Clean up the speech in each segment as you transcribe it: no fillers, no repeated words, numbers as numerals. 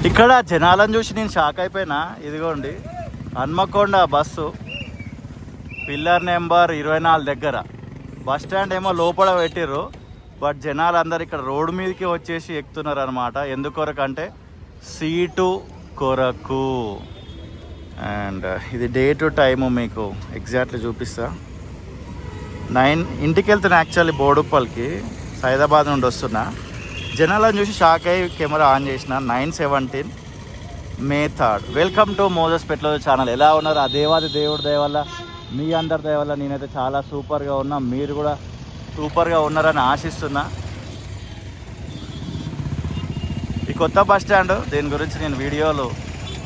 ఇక్కడ జనాలను చూసి నేను షాక్ అయిపోయినా. ఇదిగోండి హన్మకొండ బస్సు పిల్లర్ నెంబర్ 24 దగ్గర. బస్ స్టాండ్ ఏమో లోపల పెట్టిర్రు, బట్ జనాలు అందరు ఇక్కడ రోడ్డు మీదకి వచ్చేసి ఎక్కుతున్నారు అనమాట. ఎందుకొరకంటే సీటు కొరకు. అండ్ ఇది డే టు టైము మీకు ఎగ్జాక్ట్లీ చూపిస్తా. 9 ఇంటికి వెళ్తున్నా యాక్చువల్లీ బోడుప్పల్కి, సైదాబాద్ నుండి వస్తున్నా. జనాలను చూసి షాక్ అయ్యి కెమెరా ఆన్ చేసిన. 9/17 May 3rd. Welcome to Moses petrol channel. ఎలా ఉన్నారు? ఆ దేవాది దేవుడి దయ వల్ల, మీ అందరి దయ వల్ల నేనైతే చాలా సూపర్గా ఉన్నా. మీరు కూడా సూపర్గా ఉన్నారని ఆశిస్తున్నా. ఈ కొత్త బస్ స్టాండ్, దీని గురించి నేను వీడియోలు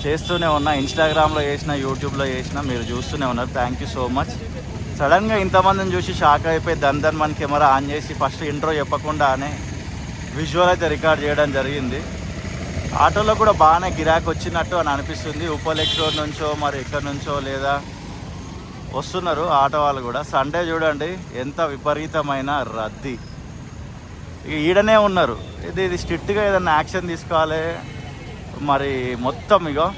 చేస్తూనే ఉన్నా. ఇన్స్టాగ్రామ్లో చేసిన, యూట్యూబ్లో చేసిన, మీరు చూస్తూనే ఉన్నారు. Thank you so much. సడన్గా ఇంతమందిని చూసి షాక్ అయిపోయి దన్ మన కెమెరా ఆన్ చేసి ఫస్ట్ ఇంట్రో చెప్పకుండానే విజువల్ అయితే రికార్డ్ చేయడం జరిగింది. ఆటోలో కూడా బాగానే గిరాకీ వచ్చినట్టు అని అనిపిస్తుంది. ఉప్పల్ ఎక్స్ రోడ్ నుంచో మరి ఎక్కడి నుంచో లేదా వస్తున్నారు ఆటో వాళ్ళు కూడా. సండే చూడండి ఎంత విపరీతమైన రద్దీ. ఇక ఈడనే ఉన్నారు. ఇది స్ట్రిక్ట్గా ఏదన్నా యాక్షన్ తీసుకోవాలి. మరి మొత్తం ఇగో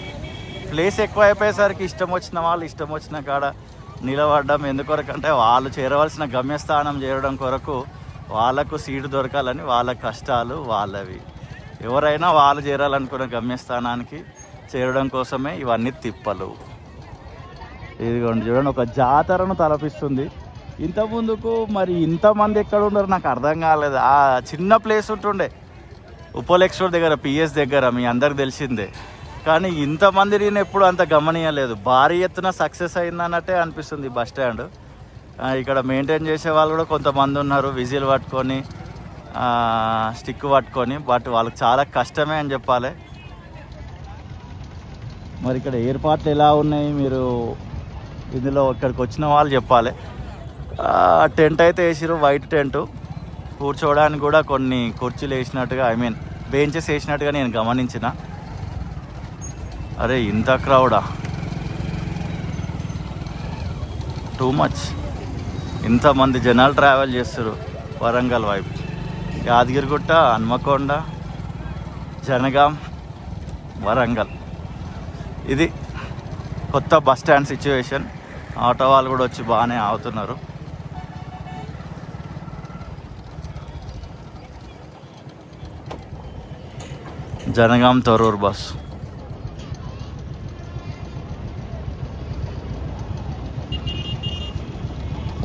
ప్లేస్ ఎక్కువ అయిపోయేసరికి ఇష్టం వచ్చిన వాళ్ళు ఇష్టం వచ్చిన కాడ నిలబడడం. ఎందుకొరకంటే వాళ్ళు చేరవలసిన గమ్యస్థానం చేరడం కొరకు వాళ్ళకు సీటు దొరకాలని వాళ్ళ కష్టాలు వాళ్ళవి. ఎవరైనా వాళ్ళు చేరాలనుకున్న గమ్యస్థానానికి చేరడం కోసమే ఇవన్నీ తిప్పలు. ఇదిగోండి చూడండి, ఒక జాతరను తలపిస్తుంది. ఇంతకుముందుకు మరి ఇంతమంది ఎక్కడ ఉన్నారు నాకు అర్థం కాలేదు. ఆ చిన్న ప్లేస్ ఉంటుండే ఉప్పల్ ఎక్స్ రోడ్ దగ్గర, పిఎస్ దగ్గర, మీ అందరికి తెలిసిందే. కానీ ఇంతమంది నేను ఎప్పుడు అంత గమనించలేదు. భారీ ఎత్తున సక్సెస్ అయిందన్నట్టే అనిపిస్తుంది బస్ స్టాండ్. ఇక్కడ మెయింటైన్ చేసే వాళ్ళు కూడా కొంతమంది ఉన్నారు, విజిల్ పట్టుకొని స్టిక్ పట్టుకొని. బట్ వాళ్ళకి చాలా కష్టమే అని చెప్పాలి. మరి ఇక్కడ ఏర్పాట్లు ఎలా ఉన్నాయి మీరు ఇందులో ఇక్కడికి వచ్చిన వాళ్ళు చెప్పాలి. టెంట్ అయితే వేసిరు, వైట్ టెంట్. కూర్చోవడానికి కూడా కొన్ని కుర్చీలు వేసినట్టుగా, బెంచెస్ వేసినట్టుగా నేను గమనించిన. అరే ఇంత క్రౌడా, టూ మచ్. ఇంతమంది జనాలు ట్రావెల్ చేస్తారు వరంగల్ వైపు. యాదగిరిగుట్ట, హన్మకొండ, జనగాం, వరంగల్. ఇది కొత్త బస్ స్టాండ్ సిచ్యువేషన్. ఆటో వాళ్ళు కూడా వచ్చి బాగానే ఆగుతున్నారు. జనగాం తొర్రూరు బస్.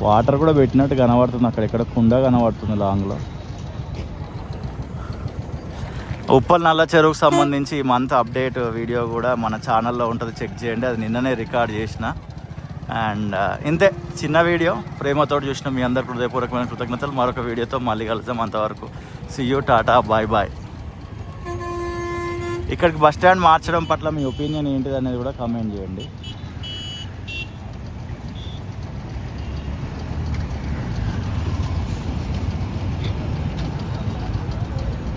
వాటర్ కూడా పెట్టినట్టు కనబడుతుంది. అక్కడెక్కడ కుండ కనబడుతుంది లాంగ్లో. ఉప్పల్ నల్ల చెరువుకు సంబంధించి ఈ మంత్ అప్డేట్ వీడియో కూడా మన ఛానల్లో ఉంటుంది, చెక్ చేయండి. అది నిన్ననే రికార్డ్ చేసిన. అండ్ ఇంతే చిన్న వీడియో, ప్రేమతోటి చూసిన మీ అందరికీ హృదయపూర్వకమైన కృతజ్ఞతలు. మరొక వీడియోతో మళ్ళీ కలుద్దాం. అంతవరకు see you, tata, bye bye. ఇక్కడికి బస్ స్టాండ్ మార్చడం పట్ల మీ ఒపీనియన్ ఏంటిది అనేది కూడా కామెంట్ చేయండి.